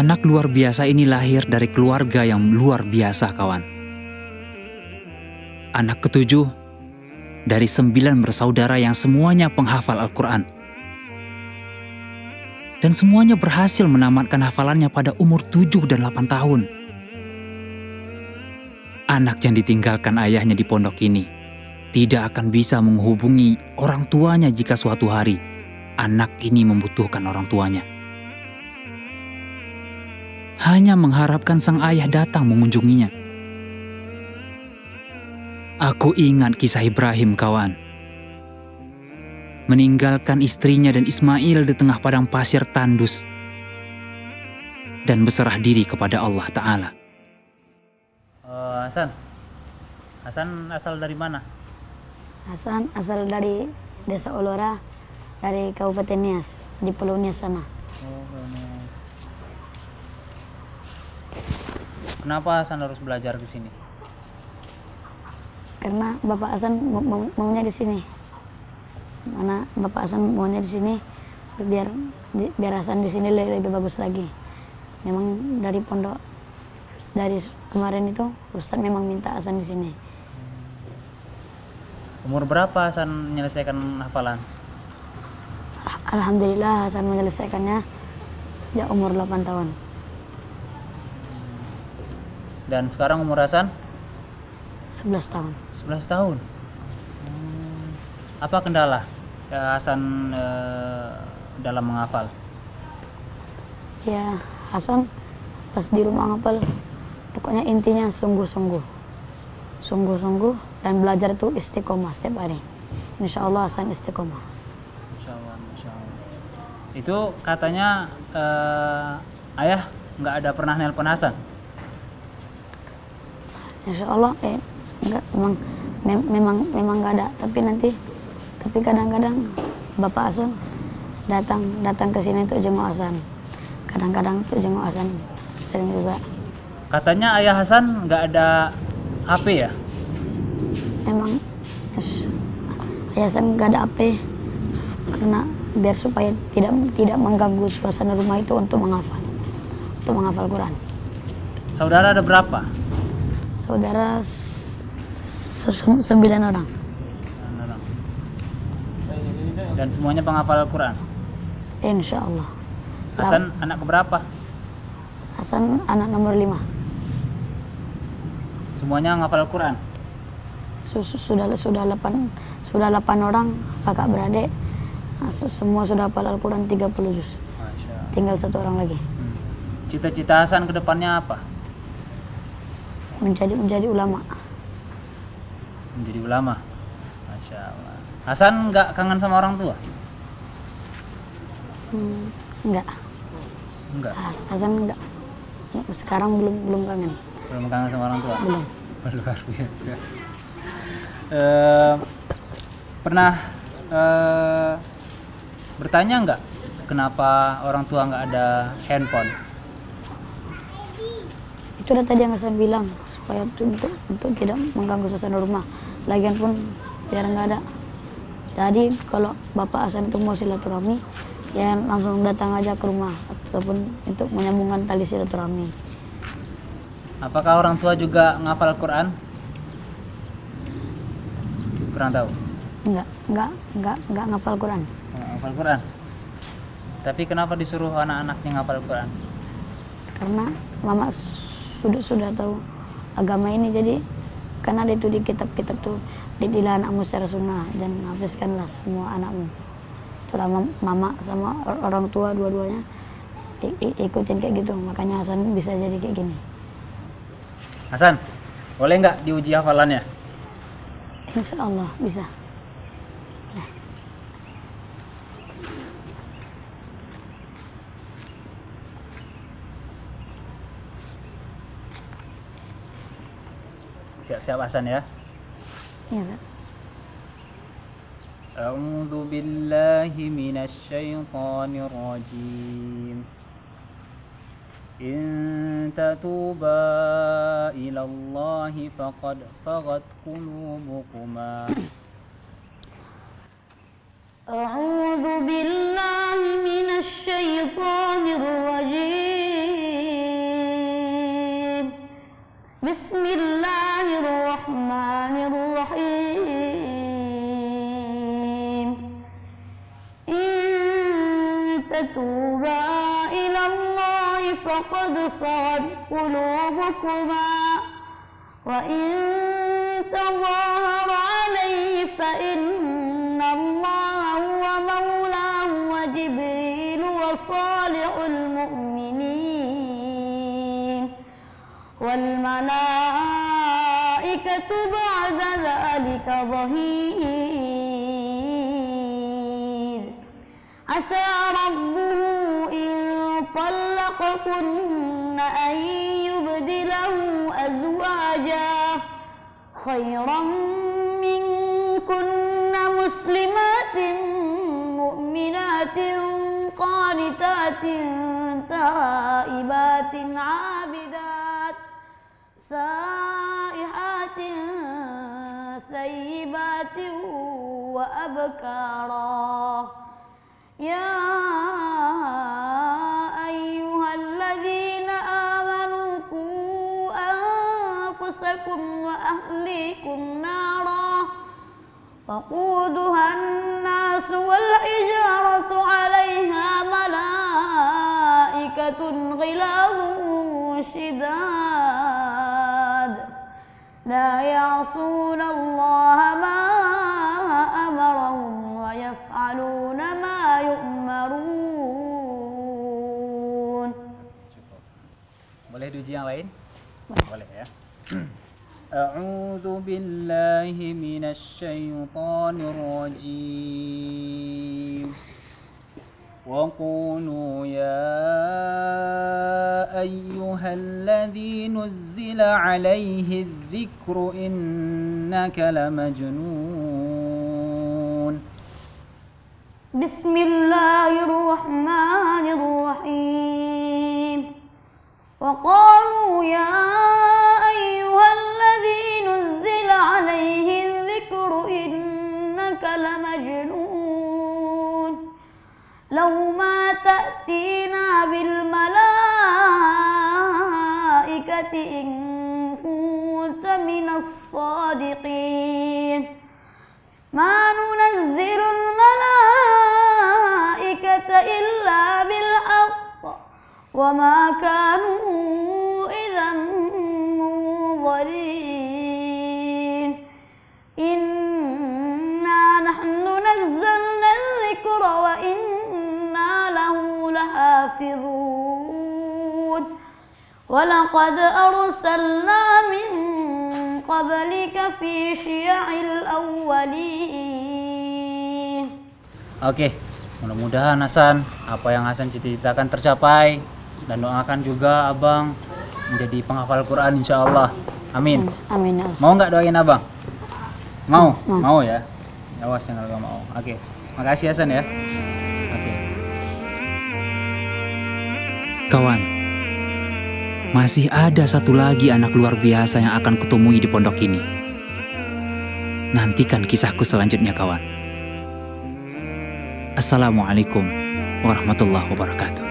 Anak luar biasa ini lahir dari keluarga yang luar biasa, kawan. Anak ketujuh dari 9 bersaudara yang semuanya penghafal Al-Quran. Dan semuanya berhasil menamatkan hafalannya pada umur 7 dan 8 tahun. Anak yang ditinggalkan ayahnya di pondok ini tidak akan bisa menghubungi orang tuanya jika suatu hari anak ini membutuhkan orang tuanya. Hanya mengharapkan sang ayah datang mengunjunginya. Aku ingat kisah Ibrahim, kawan. Meninggalkan istrinya dan Ismail di tengah padang pasir tandus dan berserah diri kepada Allah Ta'ala. Hasan asal dari mana? Hasan asal dari Desa Olora, dari Kabupaten Nias, di Pulau Nias sana. Kenapa Hasan harus belajar di sini? Karena Bapak Hasan maunya di sini. Mana Bapak Hasan maunya di sini, biar Hasan di sini lebih bagus lagi. Memang dari pondok, dari kemarin itu Ustadz memang minta Hasan di sini. Umur berapa Hasan menyelesaikan hafalan? Alhamdulillah Hasan menyelesaikannya sejak umur 8 tahun. Dan sekarang umur Hasan? 11 tahun. 11 tahun. Apa kendala Hasan dalam menghafal? Ya, Hasan pas di rumah ngapal, pokoknya intinya sungguh-sungguh dan belajar itu istiqomah setiap hari. Insya Allah Hasan istiqomah. Insya Allah. Itu katanya ayah nggak ada pernah nelpon Hasan? Insya Allah enggak, memang nggak ada, tapi kadang-kadang Bapak Hasan datang ke sini untuk jenguk Hasan. Kadang-kadang untuk jenguk Hasan, sering juga. Katanya ayah Hasan nggak ada HP ya? Memang Ayah Hasan nggak ada HP karena biar supaya tidak mengganggu suasana rumah itu untuk menghafal Quran. Saudara ada berapa? Saudara 9 orang. Dan semuanya penghafal Al-Quran? Insya Allah. Hasan anak keberapa? Hasan anak nomor 5. Semuanya menghafal Al-Quran? Sudah 8 orang kakak beradik. Semua sudah hafal Al-Quran 30 juz. Tinggal 1 orang lagi. Cita-cita Hasan ke depannya apa? Menjadi ulama. Menjadi ulama. Masya Allah. Hasan nggak kangen sama orang tua? Enggak. Hasan enggak. Sekarang belum kangen. Belum kangen sama orang tua? Belum. Luar biasa. Pernah bertanya nggak kenapa orang tua nggak ada handphone? Itu udah tadi yang Hasan bilang, supaya untuk tidak mengganggu suasana rumah. Lagian pun biar nggak ada. Jadi kalau Bapak Hasan itu mau silaturahmi, ya langsung datang aja ke rumah ataupun untuk menyambungkan tali silaturahmi. Apakah orang tua juga ngafal Quran? Kurang tahu. Enggak ngapal Quran. Ngafal Quran. Tapi kenapa disuruh anak-anaknya ngafal Quran? Karena mama sudah tahu agama ini, jadi karena itu di kitab-kitab tuh didilah anakmu secara sunnah dan hafizkanlah semua anakmu. Itulah mama sama orang tua dua-duanya ikutin kayak gitu, makanya Hasan bisa jadi kayak gini. Hasan, boleh nggak diuji hafalannya? Insya Allah bisa. Siap-siap Hasan ya. Iya, Ustaz. A'udzu billahi minasy syaithanir rajim. In tatuba ila Allah faqad sagat qulubukuma. A'udzu billahi minasy syaithanir rajim. Bismillahirrahmanirrahim. In tatuba ila Allah faqad sagat qulubukuma wa in tawahara alayhi fa inna Allah huwa maulahu wa Jibril wa salihul mu'minin wal malaikatu ba'da dhalika dhahir. Asa rabbuhu in talaqakunna an yubdilahu azwaja khairan minkunna muslimatin mu'minatin qanitatin taibatin abidat saihatin sayyibatin wa abkara. Ya ayyuhalladzina amanu qu anfusakum wa ahlikum nara waquduha an-nas wal hijaratu 'alaiha malaikatun ghilazun shidad la ya'suna Allaha ma amarahum wa yaf'aluna ma yu'marun. Boleh diuji yang lain? Boleh ya. A'udzu billahi minasy syaithanir rajim. Wa qulu ya ayyuhalladzi nuzzila 'alaihi adh-dhikru innaka lamajnun. Bismillahirrahmanirrahim. Wa qalu ya ayyuhalladzi nuzzila 'alaihi adh-dhikru innaka lamajnun. Law ma ta'tina bil malaikati in kunta minas sadiqin. Ma nunazzilul malaikata illa bil haqq wa ma kanu idzan munzirin. Inna nahnu nazzalna adh-dhikra wa inna lahu lahafizun. Wa laqad arsalna min qablika fi syi'il awwalin. Oke, mudah-mudahan Hasan, apa yang Hasan cita-citakan tercapai, dan doakan juga Abang menjadi penghafal Quran insyaallah. Amin. Amin. Mau nggak doain Abang? Mau? Mau ya? Awas jangan lupa mau. Oke, makasih Hasan ya. Oke. Kawan, masih ada satu lagi anak luar biasa yang akan kutemui di pondok ini. Nantikan kisahku selanjutnya kawan. Assalamualaikum warahmatullahi wabarakatuh.